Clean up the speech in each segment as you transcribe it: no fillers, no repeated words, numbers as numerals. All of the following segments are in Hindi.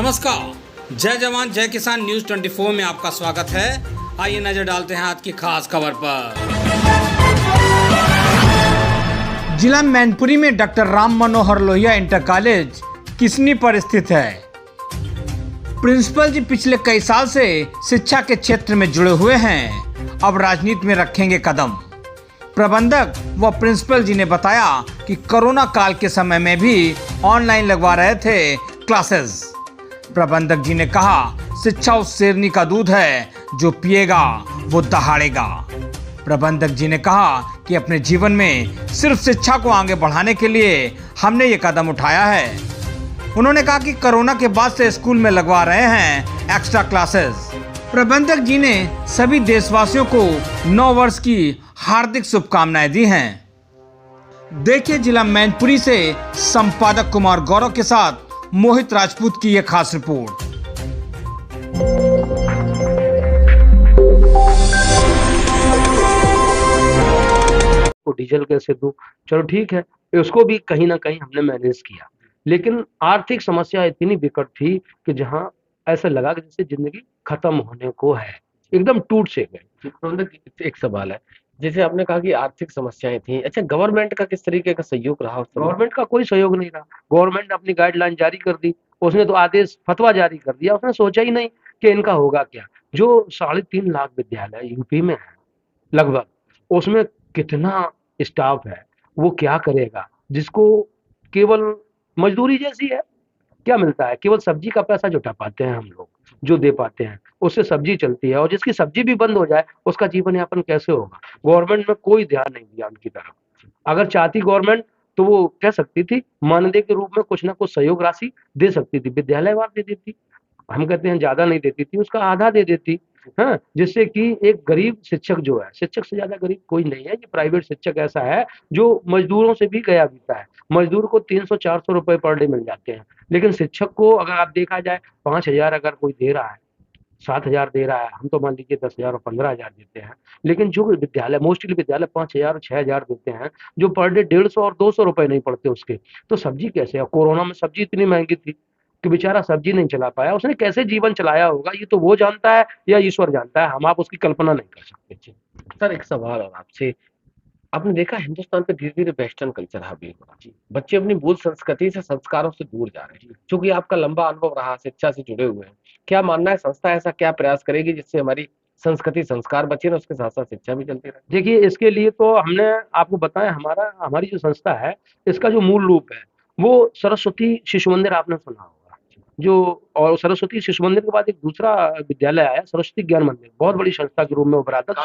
नमस्कार, जय जवान जय किसान न्यूज 24 में आपका स्वागत है। आइए नजर डालते हैं आज की खास खबर पर। जिला मैनपुरी में doctor Ram Manohar Lohia inter college Kisni पर स्थित है। प्रिंसिपल जी पिछले कई साल से शिक्षा के क्षेत्र में जुड़े हुए हैं, अब राजनीति में रखेंगे कदम। प्रबंधक व प्रिंसिपल जी ने बताया कि कोरोना काल के समय में भी ऑनलाइन लगवा रहे थे क्लासेस। प्रबंधक जी ने कहा, शिक्षा उस शेरनी का दूध है जो पिएगा वो दहाड़ेगा। प्रबंधक जी ने कहा कि अपने जीवन में सिर्फ शिक्षा को आगे बढ़ाने के लिए हमने ये कदम उठाया है। उन्होंने कहा कि कोरोना के बाद से स्कूल में लगवा रहे हैं एक्स्ट्रा क्लासेस। प्रबंधक जी ने सभी देशवासियों को नव वर्ष की हार्दिक शुभकामनाएं दी हैं। देखिए जिला मैनपुरी से संपादक कुमार गौरव के साथ मोहित राजपूत की यह खास रिपोर्ट। डीजल कैसे दूं, चलो ठीक है, उसको भी कहीं ना कहीं हमने मैनेज किया, लेकिन आर्थिक समस्या इतनी विकट थी कि जहां ऐसा लगा कि जैसे जिंदगी खत्म होने को है, एकदम टूट से गए। एक सवाल है, जैसे आपने कहा कि आर्थिक समस्याएं थी, अच्छा गवर्नमेंट का किस तरीके का सहयोग रहा उस समय? गवर्नमेंट का कोई सहयोग नहीं रहा। गवर्नमेंट ने अपनी गाइडलाइन जारी कर दी, उसने तो आदेश फतवा जारी कर दिया, उसने सोचा ही नहीं कि इनका होगा क्या। जो 3.5 लाख विद्यालय यूपी में है लगभग, उसमें कितना स्टाफ है, वो क्या करेगा, जिसको केवल मजदूरी जैसी है, क्या मिलता है, केवल सब्जी का पैसा जुटा पाते हैं हम लोग, जो दे पाते हैं उससे सब्जी चलती है, और जिसकी सब्जी भी बंद हो जाए उसका जीवन यापन कैसे होगा। गवर्नमेंट में कोई ध्यान नहीं दिया उनकी तरफ। अगर चाहती गवर्नमेंट तो वो कह सकती थी, मानदेय के रूप में कुछ ना कुछ सहयोग राशि दे सकती थी, विद्यालयवार दे देती, हम कहते हैं ज्यादा नहीं देती थी, उसका आधा दे देती, हाँ, जिससे कि एक गरीब शिक्षक जो है, शिक्षक से ज्यादा गरीब कोई नहीं है। ये प्राइवेट शिक्षक ऐसा है जो मजदूरों से भी गया बीता है। मजदूर को 300-400 रुपए पर डे मिल जाते हैं, लेकिन शिक्षक को अगर आप देखा जाए 5,000 अगर कोई दे रहा है, 7,000 दे रहा है, हम तो मान लीजिए 10,000 और 15,000 देते हैं, लेकिन जो विद्यालय मोस्टली विद्यालय 5,000 और 6,000 देते हैं, जो पर डे 150 और 200 रुपए नहीं पड़ते उसके, तो सब्जी कैसे है। कोरोना में सब्जी इतनी महंगी थी कि बेचारा सब्जी नहीं चला पाया, उसने कैसे जीवन चलाया होगा ये तो वो जानता है या ईश्वर जानता है, हम आप उसकी कल्पना नहीं कर सकते। सर एक सवाल और आपसे, आपने देखा हिंदुस्तान पे धीरे धीरे वेस्टर्न कल्चर हावी हो रहा है, बच्चे अपनी मूल संस्कृति से संस्कारों से दूर जा रहे हैं। चूंकि आपका लंबा अनुभव रहा, शिक्षा से जुड़े हुए हैं, क्या मानना है संस्था ऐसा क्या प्रयास करेगी जिससे हमारी संस्कृति संस्कार बचे और उसके साथ साथ शिक्षा भी चलती रहे? देखिए, इसके लिए तो हमने आपको बताया, हमारी जो संस्था है, इसका जो मूल रूप है वो सरस्वती शिशु मंदिर, आपने सुना होगा जो, और सरस्वती शिशु मंदिर के बाद एक दूसरा विद्यालय आया, सरस्वती ज्ञान मंदिर, बहुत बड़ी संस्था के रूप में उभरा था।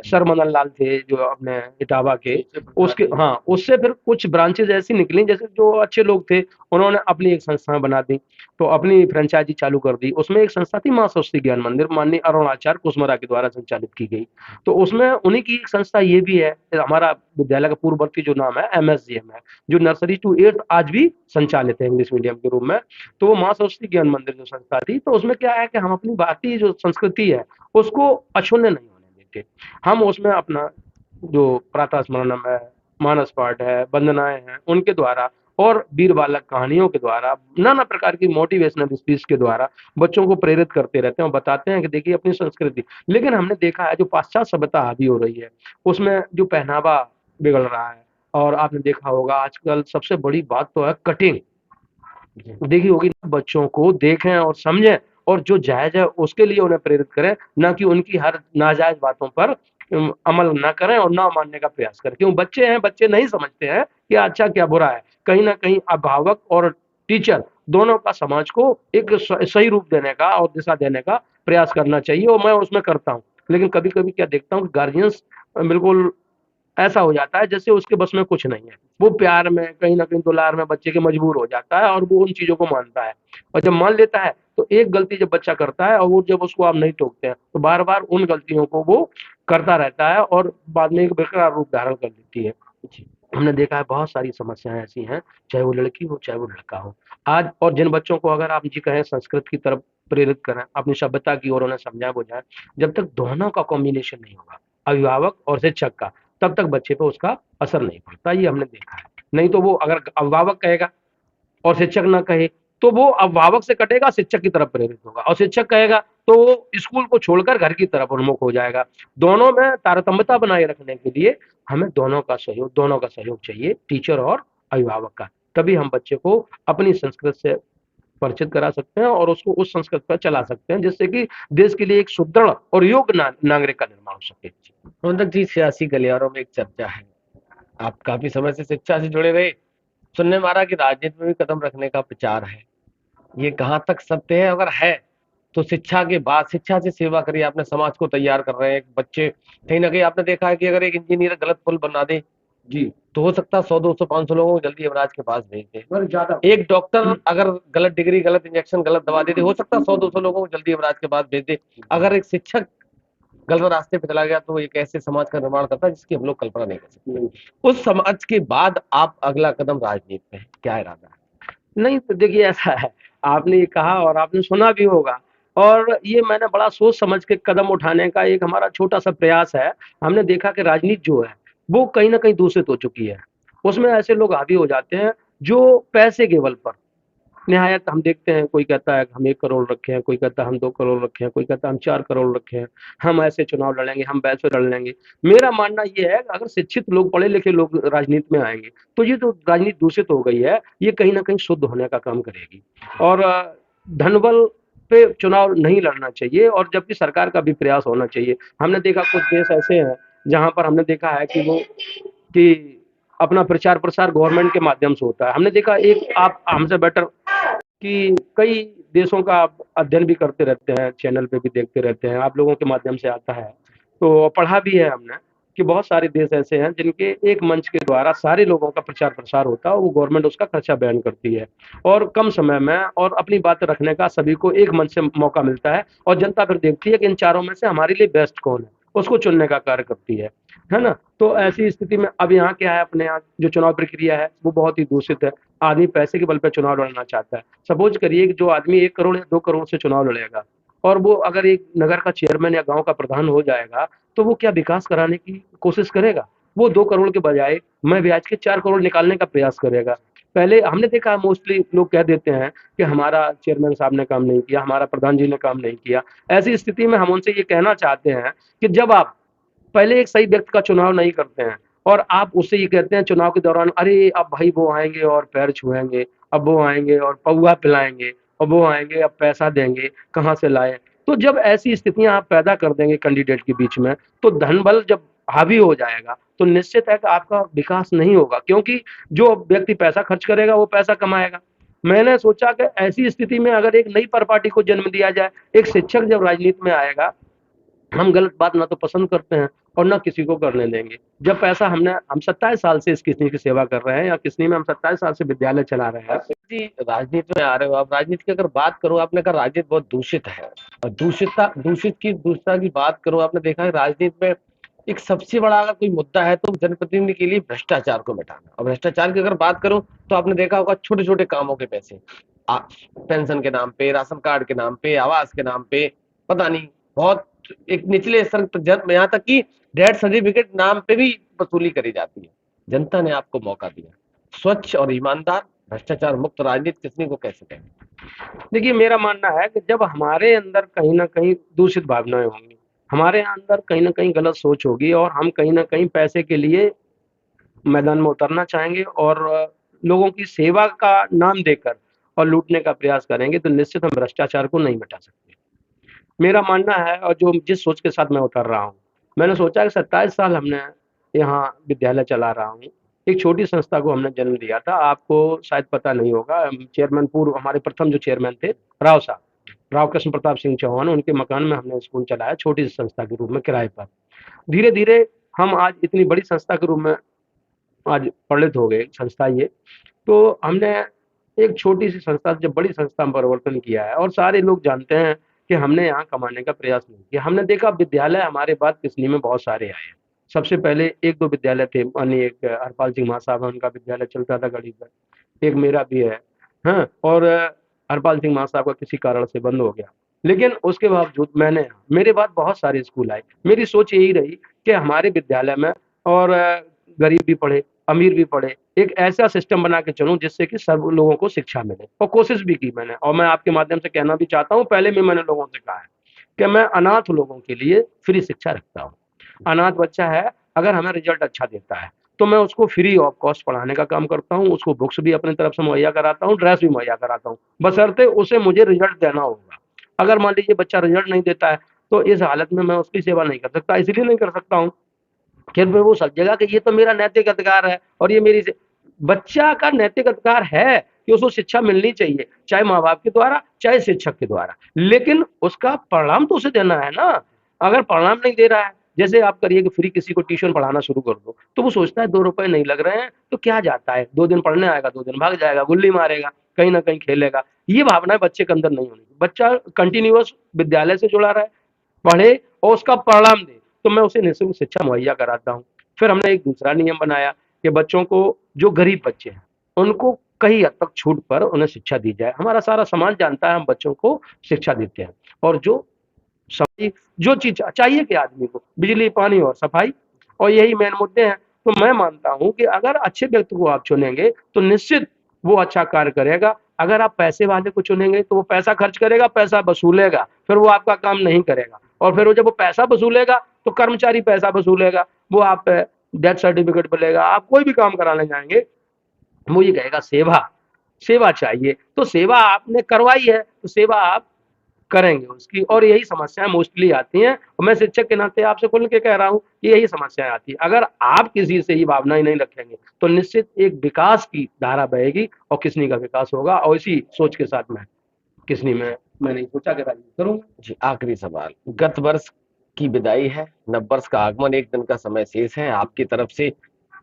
सर मदन लाल थे जो अपने इटावा के, उसके, हाँ, उससे फिर कुछ ब्रांचेज ऐसी निकली, जैसे जो अच्छे लोग थे उन्होंने अपनी एक संस्था बना दी, तो अपनी फ्रेंचाइजी चालू कर दी। उसमें एक संस्था थी माँ सरस्वती ज्ञान मंदिर, माननीय अरुणाचार्य कुसमरा के द्वारा संचालित की गई, तो उसमें उन्हीं की एक संस्था ये भी है। हमारा विद्यालय का पूर्ववर्ती जो नाम है MSGM है, जो नर्सरी टू 8th आज भी संचालित है इंग्लिश मीडियम के रूप में। तो वो माँ सरस्वती ज्ञान मंदिर जो संस्था थी, तो उसमें क्या है कि हम अपनी भारतीय जो संस्कृति है उसको अछूने नहीं होने देते। हम उसमें अपना जो प्रातः स्मरणम है, मानस पाठ है, वंदनाएं हैं, उनके द्वारा और वीर बालक कहानियों के द्वारा, नाना प्रकार की मोटिवेशनल स्पीच के द्वारा बच्चों को प्रेरित करते रहते हैं और बताते हैं कि देखिए अपनी संस्कृति। लेकिन हमने देखा है जो पाश्चात्य सभ्यता हावी हो रही है, उसमें जो पहनावा बिगड़ रहा है, और आपने देखा होगा आजकल सबसे बड़ी बात तो है कटिंग, देखी होगी। बच्चों को देखें और समझें, और जो जायज है उसके लिए उन्हें प्रेरित करें, ना कि उनकी हर नाजायज बातों पर अमल ना करें और ना मानने का प्रयास करें। क्यों, बच्चे हैं, बच्चे नहीं समझते हैं कि अच्छा क्या बुरा है। कहीं ना कहीं अभिभावक और टीचर दोनों का समाज को एक सही रूप देने का और दिशा देने का प्रयास करना चाहिए, और मैं उसमें करता हूँ। लेकिन कभी कभी क्या देखता हूँ कि गार्जियंस बिल्कुल ऐसा हो जाता है जैसे उसके बस में कुछ नहीं है, वो प्यार में कहीं ना कहीं दुलार में बच्चे के मजबूर हो जाता है और वो उन चीजों को मानता है, और जब मान लेता है तो एक गलती जब बच्चा करता है और वो जब उसको आप नहीं टोकते हैं तो बार बार उन गलतियों को वो करता रहता है और बाद में एक बेकार रूप धारण कर लेती है। हमने देखा है बहुत सारी समस्याएं ऐसी हैं, चाहे वो लड़की हो चाहे वो लड़का हो आज। और जिन बच्चों को अगर आप जी कहें संस्कृत की तरफ प्रेरित करें, अपनी सभ्यता की ओर उन्हें समझा बुझाएं, जब तक दोनों का कॉम्बिनेशन नहीं होगा, अभिभावक और शिक्षक का, तब तक बच्चे पे उसका असर नहीं पड़ता। ये हमने देखा है। नहीं तो वो अगर अभिभावक कहेगा और शिक्षक ना कहे तो वो अभिभावक से कटेगा, शिक्षक की तरफ प्रेरित होगा, और शिक्षक कहेगा तो वो स्कूल को छोड़कर घर की तरफ उन्मुख हो जाएगा। दोनों में तारतम्यता बनाए रखने के लिए हमें दोनों का सहयोग चाहिए, टीचर और अभिभावक का। तभी हम बच्चे को अपनी संस्कृति से परिचित करा सकते हैं और उसको उस संस्कृति पर चला सकते हैं, जिससे कि देश के लिए एक सुदृढ़ और योग्य नागरिक का निर्माण हो सके। प्रबंधक जी, सियासी गलियारों में एक चर्चा है, आप काफी समय से शिक्षा से जुड़े रहे, सुनने में आ रहा कि राजनीति में भी कदम रखने का प्रचार है, ये कहाँ तक सत्य है? अगर है तो शिक्षा के बाद शिक्षा से सेवा करिए, आपने समाज को तैयार कर रहे हैं। बच्चे कहीं ना कहीं आपने देखा है कि अगर एक इंजीनियर गलत पुल बना दे जी, तो हो सकता है 100 200 500 लोगों को जल्दी यमराज के पास भेज दे। पर ज्यादा एक डॉक्टर अगर गलत डिग्री, गलत इंजेक्शन, गलत दवा दे दे, हो सकता है 100 200 लोगों को जल्दी यमराज के पास भेज दे। अगर एक शिक्षक गलत रास्ते पे चला गया तो एक ऐसे समाज का निर्माण करता है जिसकी हम लोग कल्पना नहीं कर सकते। उस समाज के बाद आप अगला कदम राजनीति में है, क्या इरादा है? नहीं, तो देखिए ऐसा है, आपने ये कहा और आपने सुना भी होगा, और ये मैंने बड़ा सोच समझ के कदम उठाने का एक हमारा छोटा सा प्रयास है। हमने देखा कि राजनीति जो है वो कहीं ना कहीं दूषित हो चुकी है। उसमें ऐसे लोग हावी हो जाते हैं जो पैसे के बल पर निहायत, हम देखते हैं कोई कहता है हम 1 करोड़ रखे हैं, कोई कहता है हम 2 करोड़ रखे हैं, कोई कहता है हम 4 करोड़ रखे हैं, हम ऐसे चुनाव लड़ेंगे, हम वैसे लड़ लेंगे। मेरा मानना ये है कि अगर शिक्षित लोग, पढ़े लिखे लोग राजनीति में आएंगे तो ये जो राजनीति दूषित हो गई है ये कहीं ना कहीं शुद्ध होने का काम करेगी। और धनबल पे चुनाव नहीं लड़ना चाहिए, और जबकि सरकार का भी प्रयास होना चाहिए। हमने देखा कुछ देश ऐसे हैं जहां पर हमने देखा है कि वो कि अपना प्रचार प्रसार गवर्नमेंट के माध्यम से होता है। हमने देखा, एक आप हमसे बेटर कि कई देशों का आप अध्ययन भी करते रहते हैं, चैनल पे भी देखते रहते हैं, आप लोगों के माध्यम से आता है, तो पढ़ा भी है हमने कि बहुत सारे देश ऐसे हैं जिनके एक मंच के द्वारा सारे लोगों का प्रचार प्रसार होता है, वो गवर्नमेंट उसका खर्चा बयान करती है, और कम समय में और अपनी बात रखने का सभी को एक मंच से मौका मिलता है, और जनता फिर देखती है कि इन चारों में से हमारे लिए बेस्ट कौन है, उसको चुनने का कार्य करती है ना। तो ऐसी स्थिति में अब यहाँ क्या है, अपने यहाँ जो चुनाव प्रक्रिया है वो बहुत ही दूषित है। आदमी पैसे के बल पर चुनाव लड़ना चाहता है। सपोज करिए कि जो आदमी 1 करोड़ या 2 करोड़ से चुनाव लड़ेगा, और वो अगर एक नगर का चेयरमैन या गांव का प्रधान हो जाएगा, तो वो क्या विकास कराने की कोशिश करेगा? वो 2 करोड़ के बजाय मैं ब्याज के 4 करोड़ निकालने का प्रयास करेगा। पहले हमने देखा मोस्टली लोग कह देते हैं कि हमारा चेयरमैन साहब ने काम नहीं किया, हमारा प्रधान जी ने काम नहीं किया। ऐसी स्थिति में हम उनसे ये कहना चाहते हैं कि जब आप पहले एक सही व्यक्ति का चुनाव नहीं करते हैं और आप उससे ये कहते हैं चुनाव के दौरान, अरे अब भाई वो आएंगे और पैर छुएंगे, अब वो आएंगे और पौआ पिलाएंगे, और वो आएंगे अब पैसा देंगे, कहाँ से लाए? तो जब ऐसी स्थितियां आप पैदा कर देंगे कैंडिडेट के बीच में, तो धन बल जब हावी हो जाएगा तो निश्चित है कि आपका विकास नहीं होगा, क्योंकि जो व्यक्ति पैसा खर्च करेगा वो पैसा कमाएगा। मैंने सोचा कि ऐसी स्थिति में अगर एक नई प्रपार्टी को जन्म दिया जाए, एक शिक्षक जब राजनीति में आएगा, हम गलत बात ना तो पसंद करते हैं और ना किसी को करने देंगे। जब पैसा हम 27 साल से इस किस्नी की सेवा कर रहे हैं, या किस्नी में हम 27 साल से विद्यालय चला रहे हैं। जी, राजनीति में आ रहे हो आप, राजनीति की अगर बात करो, आपने कहा राजनीति बहुत दूषित है, और दूषितता की बात करो, आपने देखा है राजनीति में एक सबसे बड़ा अगर कोई मुद्दा है तो जनप्रतिनिधि के लिए भ्रष्टाचार को मिटाना। और भ्रष्टाचार की अगर बात करूं तो आपने देखा होगा छोटे छोटे कामों के पैसे, पेंशन के नाम पे, राशन कार्ड के नाम पे, आवास के नाम पे, पता नहीं बहुत एक निचले स्तर तक, यहाँ तक कि डेथ सर्टिफिकेट नाम पे भी वसूली करी जाती है। जनता ने आपको मौका दिया, स्वच्छ और ईमानदार भ्रष्टाचार मुक्त राजनीति किसने को कैसे कहें? देखिए, मेरा मानना है कि जब हमारे अंदर कहीं ना कहीं दूषित भावनाएं होंगी, हमारे अंदर कहीं ना कहीं गलत सोच होगी, और हम कहीं ना कहीं पैसे के लिए मैदान में उतरना चाहेंगे और लोगों की सेवा का नाम देकर और लूटने का प्रयास करेंगे, तो निश्चित हम भ्रष्टाचार को नहीं मिटा सकते। मेरा मानना है, और जो जिस सोच के साथ मैं उतर रहा हूँ, मैंने सोचा कि 27 साल हमने यहाँ विद्यालय चला रहा हूँ, एक छोटी संस्था को हमने जन्म दिया था। आपको शायद पता नहीं होगा, चेयरमैन पूर्व हमारे प्रथम जो चेयरमैन थे राव साहब, राव कृष्ण प्रताप सिंह चौहान, उनके मकान में हमने स्कूल चलाया, छोटी सी संस्था के रूप में किराए पर। धीरे धीरे हम आज इतनी बड़ी संस्था के रूप में आज परिणित हो गए संस्था ये। तो हमने एक छोटी सी संस्था से जब बड़ी संस्था में परिवर्तन किया है, और सारे लोग जानते हैं कि हमने यहाँ कमाने का प्रयास नहीं किया। हमने देखा विद्यालय हमारे बाद किस्नी में बहुत सारे आए हैं। सबसे पहले 1-2 विद्यालय थे, यानी एक हरपाल सिंह महां साहब, उनका विद्यालय चलता था गढ़ी पर, एक मेरा भी है, हाँ, और हरपाल सिंह महां साहब का किसी कारण से बंद हो गया। लेकिन उसके बावजूद मेरे बाद बहुत सारे स्कूल आए। मेरी सोच यही रही कि हमारे विद्यालय में और गरीब भी पढ़े, अमीर भी पढ़े, एक ऐसा सिस्टम बना के चलूं जिससे कि सब लोगों को शिक्षा मिले, और कोशिश भी की मैंने, और मैं आपके माध्यम से कहना भी चाहता हूं, पहले भी मैंने लोगों से कहा है कि मैं अनाथ लोगों के लिए फ्री शिक्षा रखता हूं। अनाथ बच्चा है, अगर हमें रिजल्ट अच्छा देता है तो मैं उसको फ्री ऑफ कॉस्ट पढ़ाने का काम करता हूं, उसको बुक्स भी अपनी तरफ से मुहैया कराता हूं, ड्रेस भी मुहैया कराता हूं, बशर्ते उसे मुझे रिजल्ट देना होगा। अगर मान लीजिए बच्चा रिजल्ट नहीं देता है तो इस हालत में मैं उसकी सेवा नहीं कर सकता, इसलिए नहीं कर सकता हूं कि वो समझेगा कि ये तो मेरा नैतिक अधिकार है और ये मेरी बच्चा का नैतिक अधिकार है कि उसको शिक्षा मिलनी चाहिए, चाहे माँ बाप के द्वारा चाहे शिक्षक के द्वारा, लेकिन उसका परिणाम तो उसे देना है ना। अगर परिणाम नहीं दे रहा है, जैसे आप करिए कि फ्री किसी को ट्यूशन पढ़ाना शुरू कर दो, तो वो सोचता है 2 रुपए नहीं लग रहे हैं तो क्या जाता है, 2 दिन पढ़ने आएगा, 2 दिन भाग जाएगा, गुल्ली मारेगा, कहीं ना कहीं खेलेगा। ये भावनाएं बच्चे के अंदर नहीं होनी। बच्चा कंटिन्यूअस विद्यालय से जुड़ा रहे, पढ़े और उसका परिणाम दे, तो मैं उसे निःशुल्क शिक्षा मुहैया कराता हूँ। फिर हमने एक दूसरा नियम बनाया कि बच्चों को, जो गरीब बच्चे हैं उनको कई हद तक छूट पर उन्हें शिक्षा दी जाए। हमारा सारा समाज जानता है हम बच्चों को शिक्षा देते हैं, और जो चीज चाहिए कि आदमी को, बिजली, पानी और सफाई, और यही मेन मुद्दे हैं। तो मैं मानता हूं कि अगर अच्छे व्यक्ति को आप चुनेंगे तो निश्चित वो अच्छा कार्य करेगा। अगर आप पैसे वाले को चुनेंगे तो वो पैसा खर्च करेगा, पैसा वसूलेगा, फिर वो आपका काम नहीं करेगा, और फिर वो जब वो पैसा वसूलेगा तो कर्मचारी पैसा वसूलेगा, वो आप डेथ सर्टिफिकेट मिलेगा, आप कोई भी काम कराने जाएंगे वो ये कहेगा सेवा चाहिए, तो सेवा आपने करवाई है तो सेवा आप करेंगे उसकी। और यही समस्याएं मोस्टली आती हैं, और मैं शिक्षक के नाते आपसे खुल के कह रहा हूं कि यही समस्याएं आती हैं। अगर आप किसी से ये भावनाएं नहीं रखेंगे तो निश्चित एक विकास की धारा बहेगी और किसनी का विकास होगा, और इसी सोच के साथ मैं किसनी में मैंने सोचा कि राजनीति करूंगा। जी, आखिरी सवाल, गत वर्ष की विदाई है, नव वर्ष का आगमन, एक दिन का समय शेष है, आपकी तरफ से,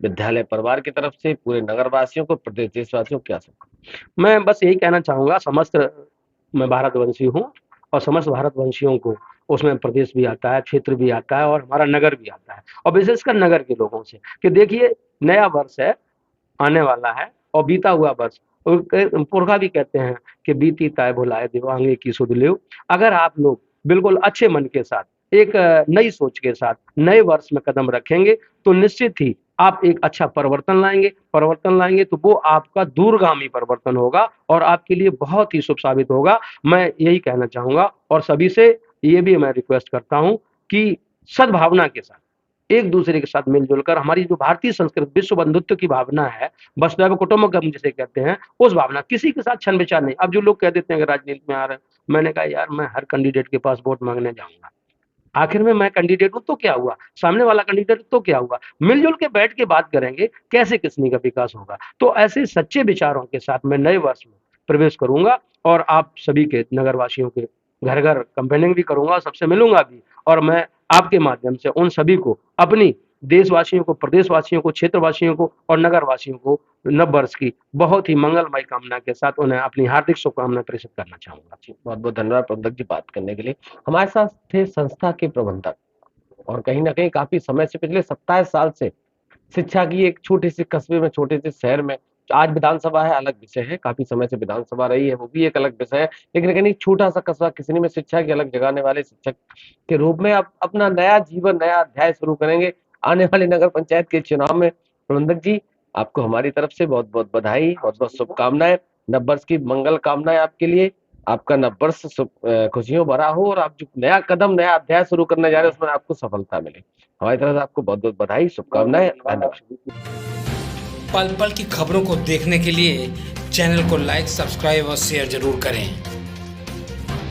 विद्यालय परिवार की तरफ से, पूरे नगरवासियों को, प्रदेश देशवासियों को क्या सब? मैं बस यही कहना चाहूंगा, समस्त मैं भारतवंशी हूँ और समस्त भारतवंशियों को, उसमें प्रदेश भी आता है, क्षेत्र भी आता है और हमारा नगर भी आता है, और विशेषकर नगर के लोगों से कि देखिए नया वर्ष है, आने वाला है, और बीता हुआ वर्ष, पुरखा भी कहते हैं कि बीती ताय भुलाए दिवांगे की सुध लेव। अगर आप लोग बिल्कुल अच्छे मन के साथ, एक नई सोच के साथ नए वर्ष में कदम रखेंगे तो निश्चित ही आप एक अच्छा परिवर्तन लाएंगे तो वो आपका दूरगामी परिवर्तन होगा और आपके लिए बहुत ही शुभ साबित होगा। मैं यही कहना चाहूंगा, और सभी से ये भी मैं रिक्वेस्ट करता हूं कि सद्भावना के साथ, एक दूसरे के साथ मिलजुल कर, हमारी जो भारतीय संस्कृति विश्व बंधुत्व की भावना है, वसुधैव कुटुंबकम जिसे कहते हैं, उस भावना, किसी के साथ छन विचार नहीं। अब जो लोग कह देते हैं कि राजनीति में आ रहे हैं, मैंने कहा यार मैं हर कैंडिडेट के पास वोट मांगने जाऊंगा, आखिर में मैं कैंडिडेट हूं तो क्या हुआ, सामने वाला कैंडिडेट तो क्या हुआ, मिलजुल के बैठ के बात करेंगे कैसे किसनी का विकास होगा। तो ऐसे सच्चे विचारों के साथ मैं नए वर्ष में प्रवेश करूंगा, और आप सभी के नगरवासियों के घर घर कैंपेनिंग भी करूंगा, सबसे मिलूंगा भी, और मैं आपके माध्यम से उन सभी को, अपनी देशवासियों को, प्रदेशवासियों को, क्षेत्रवासियों को और नगरवासियों को नव वर्ष की बहुत ही मंगलमय कामना के साथ उन्हें अपनी हार्दिक शुभकामनाएं प्रेषित करना चाहूंगा। बहुत बहुत धन्यवाद प्रबंधक जी बात करने के लिए। हमारे साथ थे संस्था के प्रबंधक, और कहीं ना कहीं काफी समय से, पिछले 27 साल से शिक्षा की एक छोटी सी कस्बे में, छोटे से शहर में, आज विधानसभा है, अलग विषय है, काफी समय से विधानसभा रही है, वो भी एक अलग विषय है, लेकिन कहीं एक छोटा सा कस्बा किसी में शिक्षा की अलग जगाने वाले शिक्षक के रूप में अब अपना नया जीवन, नया अध्याय शुरू करेंगे आने वाले नगर पंचायत के चुनाव में। प्रबंधक जी, आपको हमारी तरफ से बहुत बहुत बधाई, बहुत बहुत शुभकामनाएं, नव वर्ष की मंगल कामनाएं आपके लिए। आपका नव वर्ष खुशियों भरा हो, और आप जो नया कदम, नया अध्याय शुरू करने जा रहे हैं उसमें आपको सफलता मिले। हमारी तरफ से आपको बहुत बहुत बधाई, शुभकामनाएं, धन्यवाद। पल पल की खबरों को देखने के लिए चैनल को लाइक, सब्सक्राइब और शेयर जरूर करें।